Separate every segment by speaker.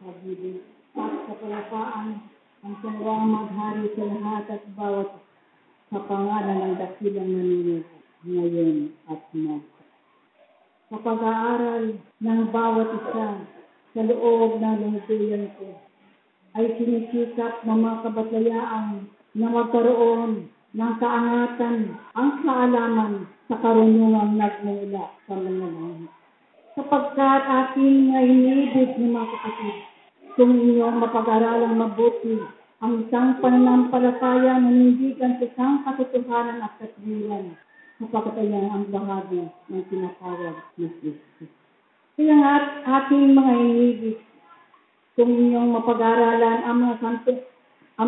Speaker 1: pag-ibig at kapayapaan ang sanawang maghari sa lahat at bawat sa pangalan ng dakilang manunugo ngayon at magpa. Sa pag-aaral ng bawat isa sa loob ng lungguyan ko ay sinisikap ng mga kabatayaan na magkaroon ng kaangatan ang kaalaman sa karunungang nagmula sa mga langit. Sapagkat aking nainibig ng mga kapatid, kung inyong mapag-aralang mabuti ang isang pananampalataya na nindigan sa isang katotohanan at katwiran, sapagkat ayan ang bahagi ng tinatawag na Kristo. Kaya nga ating mga inibig, kung inyong mapag-aralan ang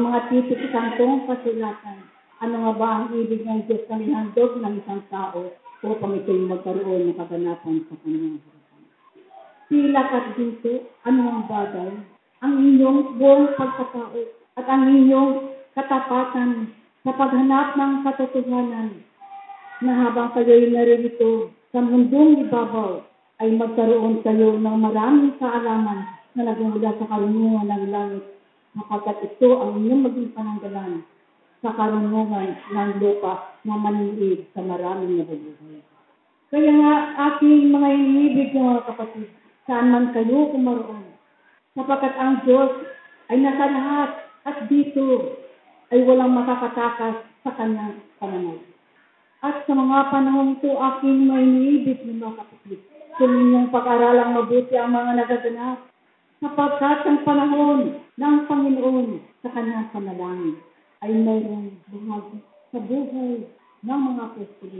Speaker 1: mga titik sa santong kasulatan, ano nga ba ang ibig ng Diyos na ihandog ng isang tao upang ito'y magkaroon ng kaganapan sa kanyang harapan? Pilak at dito, ano ang bagay? Ang inyong buong pagkatao at ang inyong katapatan sa paghanap ng katotohanan na habang kayo'y naririto sa mundong ibabaw ay magkaroon kayo ng maraming kaalaman na nagmula sa karunungan ng langit, sapagkat ito ang inyong maging pananggalan sa karunungan ng lupa na maniliig sa maraming nabubuhay. Kaya nga aking mga iniibig ng mga kapatid, saan man kayo kumaroon, sapagkat ang Diyos ay nasa lahat at dito ay walang makakatakas sa kanyang pananaw. At sa mga panahon ito, aking mga iniibig ng mga kapatid, kung inyong pag-aralang mabuti ang mga nagaganap, sapagkat ang panahon ng Panginoon sa kanyang panalangin ay mayroong bahagi sa buhay ng mga apostol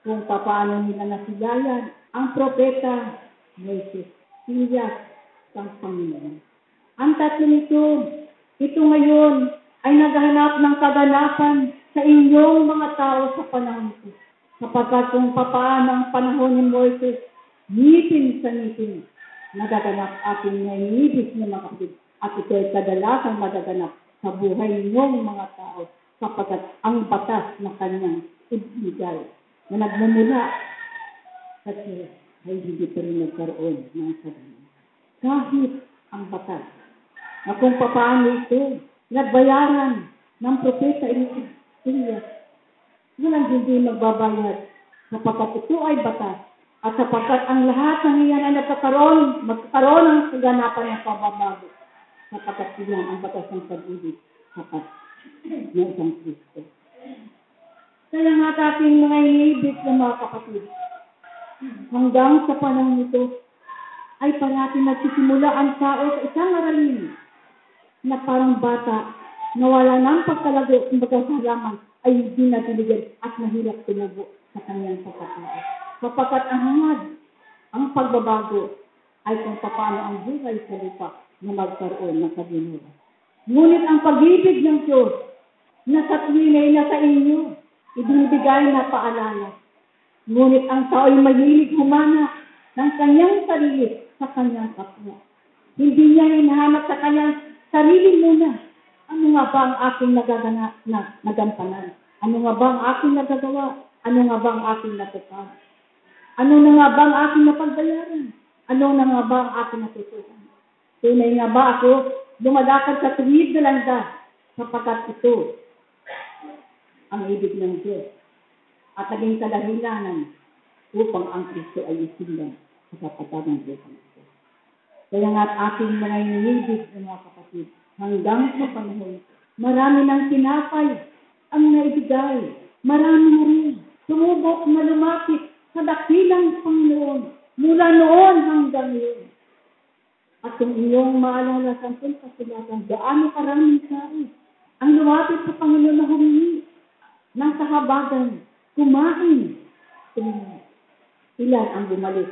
Speaker 1: kung paano nila nasilayan ang propeta Moises, Elias, ng Panginoon. Ang tatlong ito ngayon ay naghahanap ng kaganapan sa inyong mga tao sa panahon ito. Sapagkat kung paano ang panahon ni Moises, ngipin sa ngipin, nagaganap ating nainibig na mga kapatid. At ito ay kadalasang magaganap sa buhay ninyong mga tao sapagkat ang batas na kanyang ibigay na nagmumula sa Diyos ay hindi pa rin nagkaroon ng kaganapan. Kahit ang batas na kung paano ito nagbayaran ng propeta Elias, walang hindi magbabayad sapagkat ito ay batas at sapagkat ang lahat ng iyan ay magkakaroon ng kaganapan ng pagbabago sapagkat iyan ang batas ng pag-ibig sapat ng isang Kristo. Kaya nga ating mga iniibig ng mga kapatid, hanggang sa panahon ito ay parati nagsisimula ang tao sa isang aralin na parang bata na wala ng pagkalago ng pagkasalaman ay hindi nabiligyan at mahirap tumubo sa kanyang pagkatao. Sapagkat ang hangad, ang pagbabago ay kung paano ang buhay sa lupa na magkaroon ng kabinuran. Ngunit ang pag-ibig ng Diyos na sa tuwing ay nasa inyo, ibinibigay na paalala. Ngunit ang tao ay mahilig humana ng kanyang sarili sa kanyang kapwa. Hindi niya hinahanap sa kanyang sarili muna. Ano nga ba ang aking nagampanan? Ano nga ba ang aking nagagawa? Ano nga ba ang aking natupad? Ano na nga ba ang aking napagbayaran? Ano na nga ba ang aking natutunan? Tunay nga ba ako lumalakad sa tuwid na landas sapagkat ito ang ibig ng Diyos at naging kadahilanan upang ang Kristo ay isindan sa kapatid ng Diyos. Kaya nga't aking mga inibig ng mga kapatid, hanggang sa panahon, marami ng tinapay ang naibigay. Marami na rin sumubok na lumapit sa dakilang Panginoon mula noon hanggang ngayon. At kung inyong maalala sa kasulatan, gaano karaming tao ang lumapit sa Panginoon na humingi ng kahabagan, kumain. Ilan ang bumalik?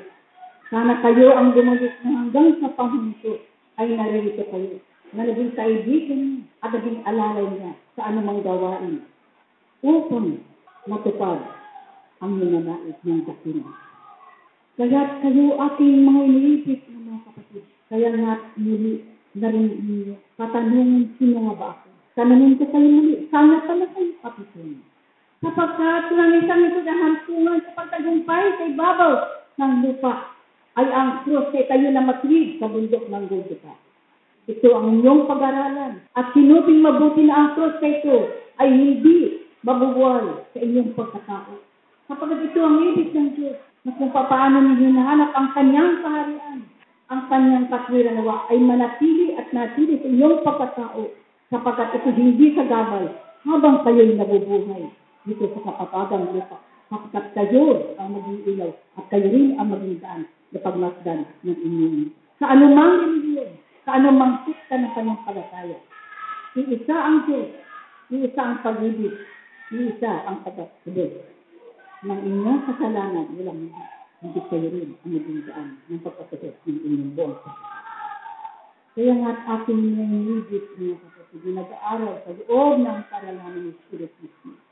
Speaker 1: Sana kayo ang bumalik na hanggang sa panahon ito ay naririto kayo na naging kaibigan niya at naging alalay niya sa anumang gawain upang matupad ang ninanais ng dakilang. Kaya kayo ating mga iniibig ng mga kapatid. Kaya nga muli narinig niyo, katanungan sino nga ba ako? Tanungin ko kayo muli, sana pala kayo kapitun. Sapagkat lang isang ito na hampungan sa pagtagumpay sa ibabaw ng lupa ay ang krus kay kayo na matwid sa bundok ng Golgotha. Ito ang inyong pag-aralan. At sinubing mabuti na ang cross na ito ay hindi mabubuhay sa inyong pagkatao. Kapag ito ang ibig ng Diyos, na kung paano niya hinahanap ang kanyang kaharian, ang kanyang katwiran nawa ay manatili at natili sa inyong pagkatao, sapagkat ito hindi kagabal habang kayo'y nabubuhay dito sa kapatagang lupa. Sapagkat kayo ang maging ilaw at kayo rin ang maging daan na pagmasdan ng inyong. Sa anumang reliyon, sa anumang sikta ng kanyang palataya, iisa ang Diyos, iisa ang pag-ibig, iisa ang pagkatubos. Ng inyong kasalanan, walang hindi kayo rin ang maging daan ng pagkatubos ng inyong buong. Kaya nga't aking nangibig mga kapatid, nag-aaral sa loob ng karalaman ng Espiritu Santo.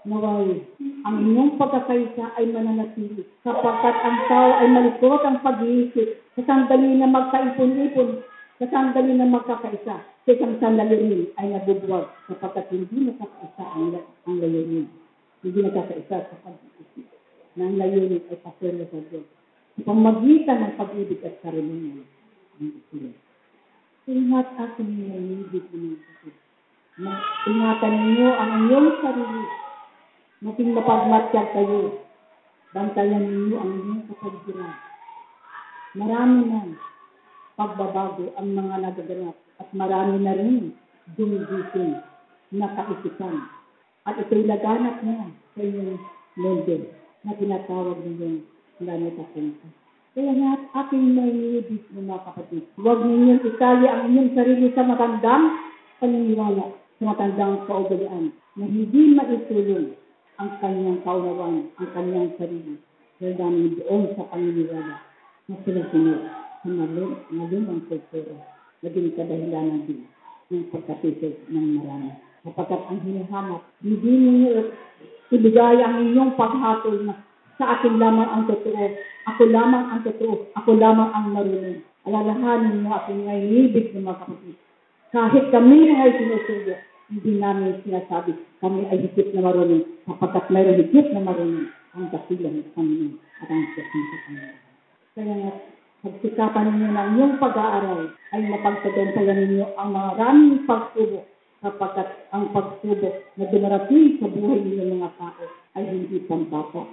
Speaker 1: Naway, ang inyong pagkakaisa ay mananatili, sapagkat ang tao ay malikot ang pag-iisip, sa sandali na magkaipon-ipon, sa sandali na magkakaisa, sa isang sandali rin ay nabubuwag, sapagkat hindi nakakaisa ang layunin. Hindi nakakaisa sa pag-iisip, na ang layunin ay pasero sa Diyos. Sa pamagitan ng pag-ibig at karunungan ng Diyos. Ingat aking nangibig ng kapatid. Ingatan ninyo ang inyong sarili. Maging mapagmatyag kayo. Bantayan ninyo ang inyong kapaligiran. Marami na pagbabago ang mga nagaganap at marami na rin dumigising na kaisipan. At ito'y laganap na sa inyong mundo na tinatawag ninyong planeta Punta. Kaya nga aking naiibig mga kapatid. Huwag ninyong itali ang inyong sarili sa matandang paniniwala, sa matandang kaugalian, na hindi maitulong ang kanyang kaunawan, ang kanyang sarili, dahil namin doon sa paniniwala na sila-sunod sa malumang kultura, naging kadahilanan din ng pagkatisig ng marami. Sapagkat ang hinahanap, hindi ninyo ibigay ang inyong paghatol na sa akin lamang ang totoo, ako lamang ang totoo, ako lamang ang marunong. Alalahanin mo aking naiibig ng mga kapatid. Kahit kami ay sinusubo, hindi namin sinasabi kami ay higit na marunong, sapagkat mayroon higit na marunong ang dakilang ng Panginoon at ang Diyos ng Panginoon. Kaya nga, pagsikapan ninyo ng iyong pag-aaral ay mapagtagumpayan ninyo ang maraming pagsubok, sapagkat ang pagsubok na dumarating sa buhay ninyo mga tao ay hindi pampapa.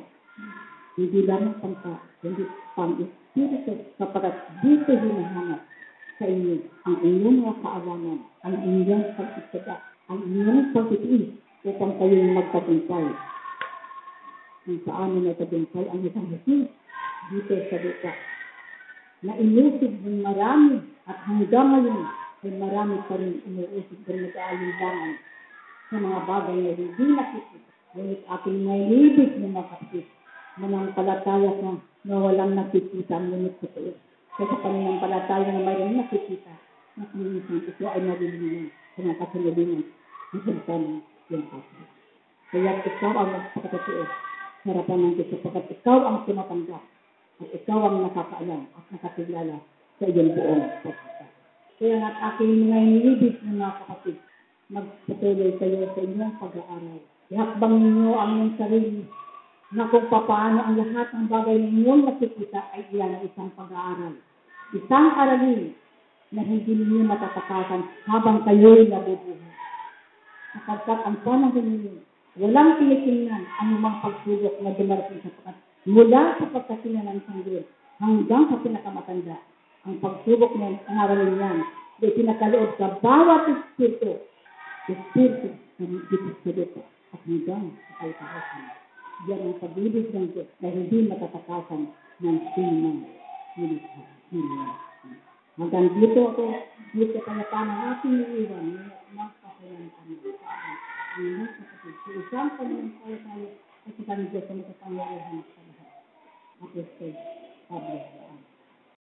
Speaker 1: Hindi lamang pangka, hindi pang-espiritu, sapagkat dito hinahanap sa inyo ang inyong mga kaalaman, ang inyong pag-isaka, ang inyong pag-iis, upang kayo'y magtagumpay. Kung paano na tagumpay ang isang Hesus dito sa lupa, na inuusig ng marami at hanggang ngayon ay marami pa rin inuusig ng nag-aalinlangan sa mga bagay na hindi nakikita. Ngunit aking naiibig ng mga kapatid, mananampalataya ka na walang nakikita, ngunit totoo. Kasi pananampalataya na mayroong nakikita, na kuminsan ito ay nalilingin sa mga kasalulingan ng salitang yung kapatid. Kaya ikaw ang magpakatotoo sa harapan ng Diyos, sapagkat ikaw ang tumatanggap at ikaw ang nakakaalam at nakakilala sa iyong buong pagkakataon. Kaya nga aking mga inilibig ng mga kapatid, magpatuloy kayo sa inyong pag-aaral. Ihakbang ninyo ang inyong sarili na kung paano ang lahat ng bagay ninyong nakikita ay iyan ang isang pag-aaral. Isang aralin na hindi ninyo matatakasan habang kayo'y nabubuhay. Sapagkat ang panahon ninyo, walang tinitingnan anumang pagsubok na dumarating sa pagkat mula sa pagkasina ng sanggol hanggang sa pinakamatanda. Ang pagsubok niyan, ang aralin niyan, ay pinakaloob sa bawat espiritu na dito sa lupa at hanggang sa kalikasan. Yan ang pag-ibig ng Diyos na hindi matatakasan ng sinumang nilikha. Hanggang dito kaya ng ating iiwan, magpakulang kami sa akin. Ang inyong kapatid, sa isang pananampalataya at sa Diyos na makapangyarihan sa lahat. Apostol Pablo.